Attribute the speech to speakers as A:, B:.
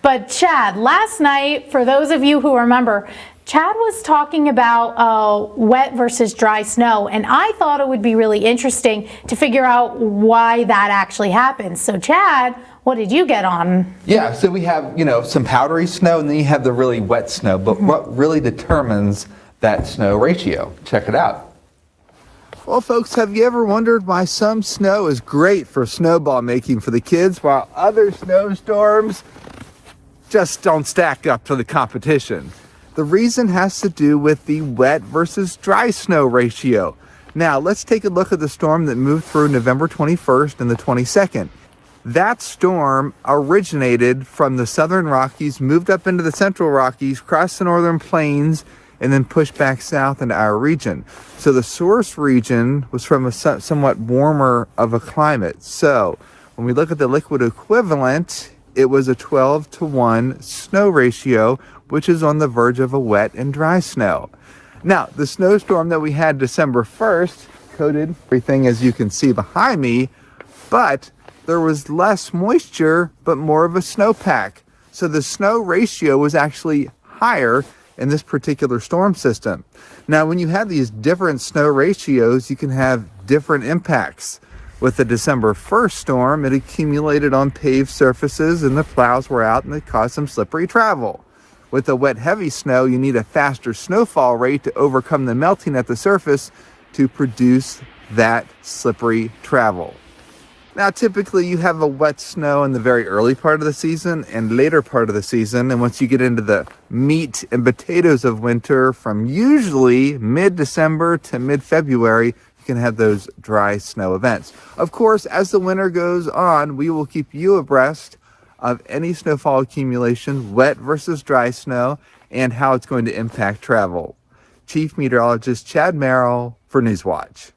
A: But Chad, last night, for those of you who remember, Chad was talking about wet versus dry snow, and I thought it would be really interesting to figure out why that actually happens. So Chad, what did you get on?
B: Yeah, so we have, some powdery snow, and then you have the really wet snow. But what really determines that snow ratio? Check it out. Well, folks, have you ever wondered why some snow is great for snowball making for the kids, while other snowstorms just don't stack up to the competition? The reason has to do with the wet versus dry snow ratio. Now, let's take a look at the storm that moved through November 21st and the 22nd. That storm originated from the southern Rockies, moved up into the central Rockies, crossed the northern plains, and then pushed back south into our region. So the source region was from a somewhat warmer of a climate. So when we look at the liquid equivalent, it was a 12-to-1 snow ratio, which is on the verge of a wet and dry snow. Now, the snowstorm that we had December 1st coated everything, as you can see behind me, but there was less moisture, but more of a snowpack. So the snow ratio was actually higher in this particular storm system. Now, when you have these different snow ratios, you can have different impacts. With the December 1st storm, it accumulated on paved surfaces and the plows were out and it caused some slippery travel. With the wet, heavy snow, you need a faster snowfall rate to overcome the melting at the surface to produce that slippery travel. Now, typically you have a wet snow in the very early part of the season and later part of the season. And once you get into the meat and potatoes of winter, from usually mid-December to mid-February, you can have those dry snow events. Of course, as the winter goes on, we will keep you abreast of any snowfall accumulation, wet versus dry snow, and how it's going to impact travel. Chief Meteorologist Chad Merrill for Newswatch.